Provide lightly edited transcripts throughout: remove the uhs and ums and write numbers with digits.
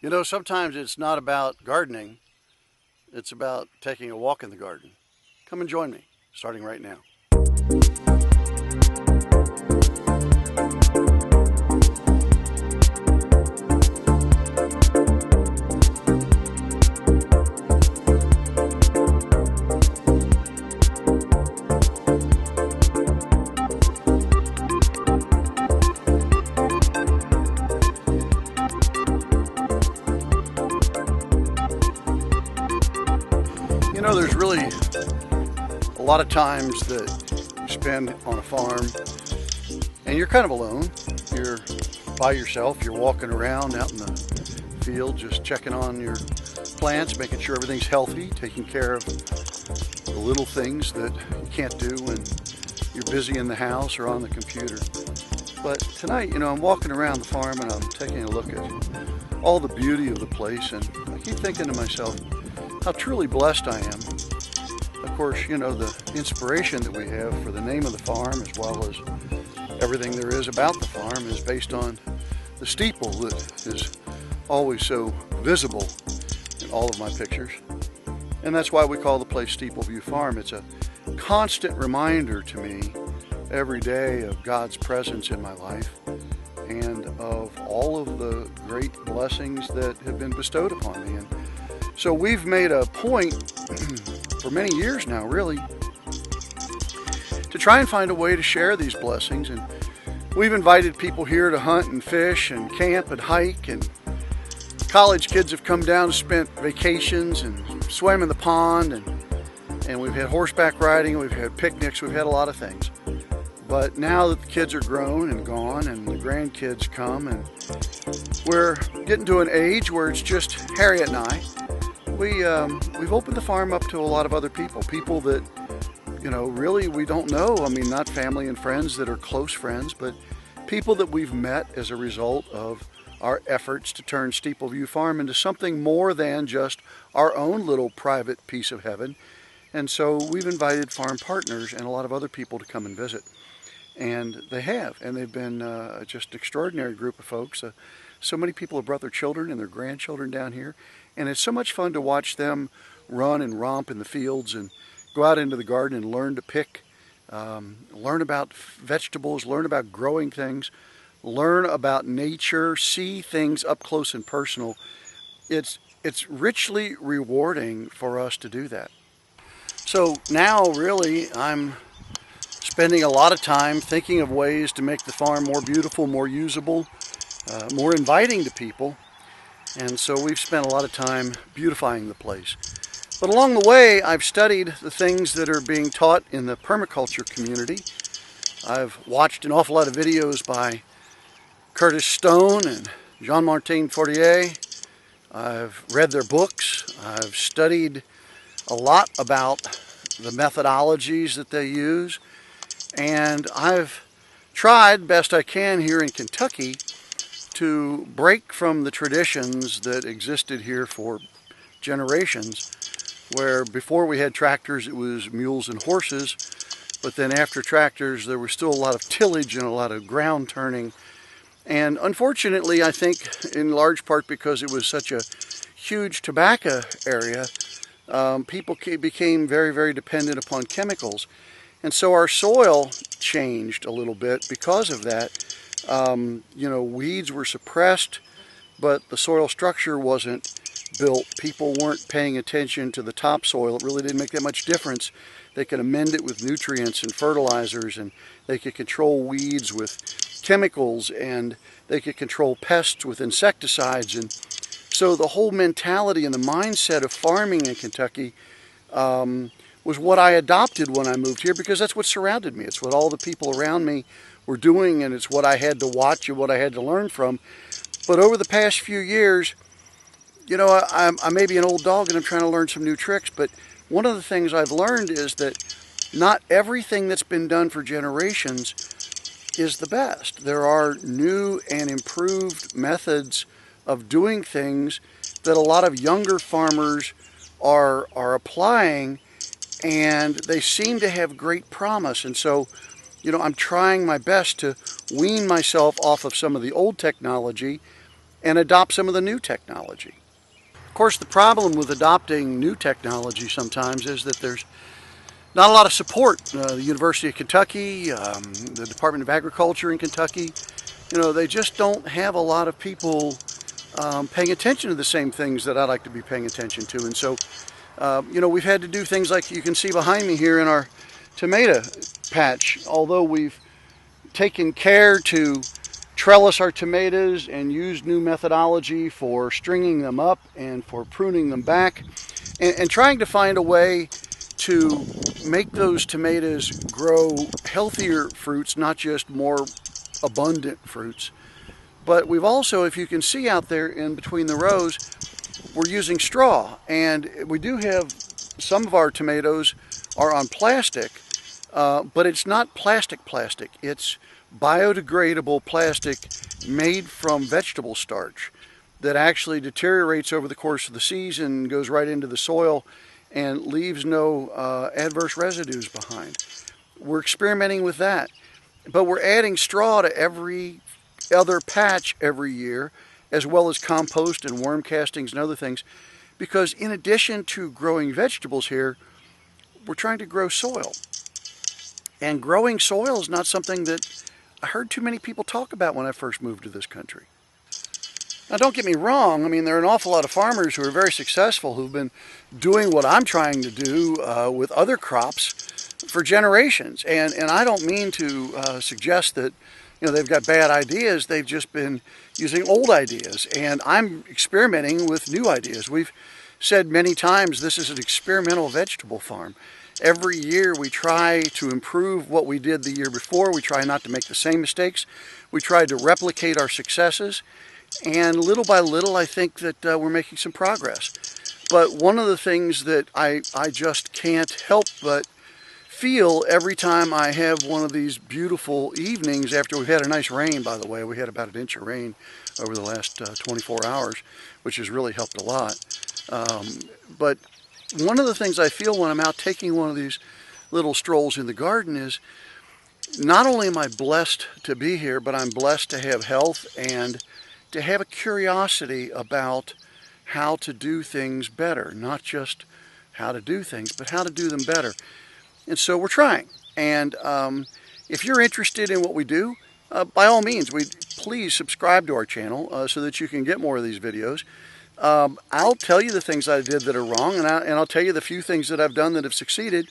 You know, sometimes it's not about gardening, it's about taking a walk in the garden. Come and join me, starting right now. You know, there's really a lot of times that you spend on a farm and you're kind of alone. You're by yourself, you're walking around out in the field, just checking on your plants, making sure everything's healthy, taking care of the little things that you can't do when you're busy in the house or on the computer. But tonight, I'm walking around the farm and I'm taking a look at all the beauty of the place, and I keep thinking to myself how truly blessed I am. Of course, the inspiration that we have for the name of the farm, as well as everything there is about the farm, is based on the steeple that is always so visible in all of my pictures. And that's why we call the place Steeple View Farm. It's a constant reminder to me every day of God's presence in my life and of all of the great blessings that have been bestowed upon me. And so we've made a point for many years now, really, to try and find a way to share these blessings. And we've invited people here to hunt and fish and camp and hike, and college kids have come down and spent vacations and swam in the pond, and we've had horseback riding, we've had picnics, we've had a lot of things. But now that the kids are grown and gone and the grandkids come, and we're getting to an age where it's just Harriet and I, we've opened the farm up to a lot of other people that, really we don't know. I mean, not family and friends that are close friends, but people that we've met as a result of our efforts to turn Steeple View Farm into something more than just our own little private piece of heaven. And so we've invited farm partners and a lot of other people to come and visit. And they have, and they've been just an extraordinary group of folks. So many people have brought their children and their grandchildren down here, and it's so much fun to watch them run and romp in the fields and go out into the garden and learn to pick, learn about vegetables, learn about growing things, learn about nature, see things up close and personal. It's richly rewarding for us to do that. So now really I'm spending a lot of time thinking of ways to make the farm more beautiful, more usable, more inviting to people. And so we've spent a lot of time beautifying the place. But along the way, I've studied the things that are being taught in the permaculture community. I've watched an awful lot of videos by Curtis Stone and Jean-Martin Fortier. I've read their books. I've studied a lot about the methodologies that they use. And I've tried best I can here in Kentucky to break from the traditions that existed here for generations, where before we had tractors it was mules and horses, but then after tractors there was still a lot of tillage and a lot of ground turning. And unfortunately, I think in large part because it was such a huge tobacco area, people became very, very dependent upon chemicals. And so our soil changed a little bit because of that. Weeds were suppressed, but the soil structure wasn't built. People weren't paying attention to the topsoil. It really didn't make that much difference. They could amend it with nutrients and fertilizers, and they could control weeds with chemicals, and they could control pests with insecticides. And so the whole mentality and the mindset of farming in Kentucky was what I adopted when I moved here, because that's what surrounded me. It's what all the people around me were doing, and it's what I had to watch and what I had to learn from. But over the past few years, I may be an old dog and I'm trying to learn some new tricks, but one of the things I've learned is that not everything that's been done for generations is the best. There are new and improved methods of doing things that a lot of younger farmers are applying, and they seem to have great promise. And so, I'm trying my best to wean myself off of some of the old technology and adopt some of the new technology. Of course, the problem with adopting new technology sometimes is that there's not a lot of support. The University of Kentucky, the Department of Agriculture in Kentucky, they just don't have a lot of people paying attention to the same things that I like to be paying attention to. And so, we've had to do things like you can see behind me here in our tomato patch. Although we've taken care to trellis our tomatoes and use new methodology for stringing them up and for pruning them back, and trying to find a way to make those tomatoes grow healthier fruits, not just more abundant fruits. But we've also, if you can see out there in between the rows, we're using straw, and we do have some of our tomatoes are on plastic, but it's not plastic. It's biodegradable plastic made from vegetable starch that actually deteriorates over the course of the season, goes right into the soil, and leaves no adverse residues behind. We're experimenting with that, but we're adding straw to every other patch every year, as well as compost and worm castings and other things, because in addition to growing vegetables here, we're trying to grow soil. And growing soil is not something that I heard too many people talk about when I first moved to this country. Now, don't get me wrong. I mean, there are an awful lot of farmers who are very successful who've been doing what I'm trying to do with other crops for generations. And I don't mean to suggest that they've got bad ideas. They've just been using old ideas. And I'm experimenting with new ideas. We've said many times this is an experimental vegetable farm. Every year we try to improve what we did the year before. We try not to make the same mistakes. We try to replicate our successes. And little by little, I think that we're making some progress. But one of the things that I just can't help but feel every time I have one of these beautiful evenings after we've had a nice rain, by the way. We had about an inch of rain over the last 24 hours, which has really helped a lot. But one of the things I feel when I'm out taking one of these little strolls in the garden is not only am I blessed to be here, but I'm blessed to have health and to have a curiosity about how to do things better. Not just how to do things, but how to do them better. And so we're trying. And if you're interested in what we do, by all means, please subscribe to our channel so that you can get more of these videos. I'll tell you the things I did that are wrong, and I'll tell you the few things that I've done that have succeeded.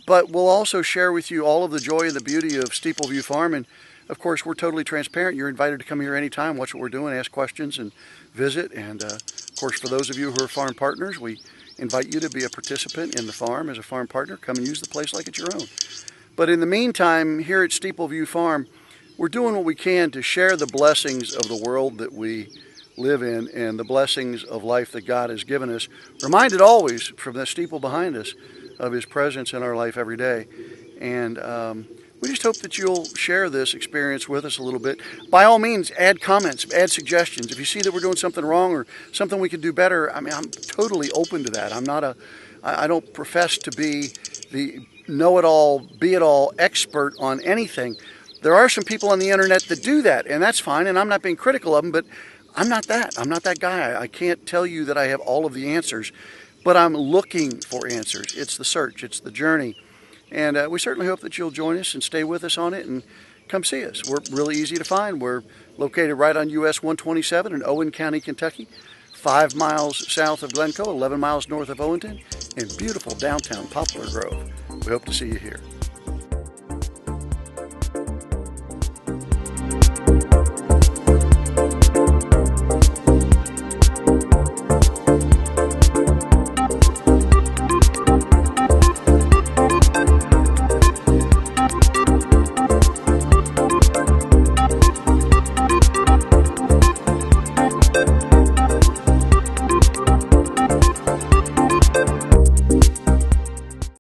But we'll also share with you all of the joy and the beauty of Steeple View Farm. And of course, we're totally transparent. You're invited to come here anytime, watch what we're doing, ask questions, and visit. And of course, for those of you who are farm partners, we invite you to be a participant in the farm as a farm partner. Come and use the place like it's your own. But in the meantime, here at Steeple View Farm, we're doing what we can to share the blessings of the world that we live in and the blessings of life that God has given us. Reminded always from the steeple behind us of His presence in our life every day. And we just hope that you'll share this experience with us a little bit. By all means, add comments, add suggestions. If you see that we're doing something wrong or something we could do better, I mean, I'm totally open to that. I don't profess to be the know-it-all, be-it-all expert on anything. There are some people on the internet that do that, and that's fine, and I'm not being critical of them, but I'm not that. I'm not that guy. I can't tell you that I have all of the answers, but I'm looking for answers. It's the search. It's the journey. And we certainly hope that you'll join us and stay with us on it and come see us. We're really easy to find. We're located right on US 127 in Owen County, Kentucky, 5 miles south of Glencoe, 11 miles north of Owenston, in beautiful downtown Poplar Grove. We hope to see you here.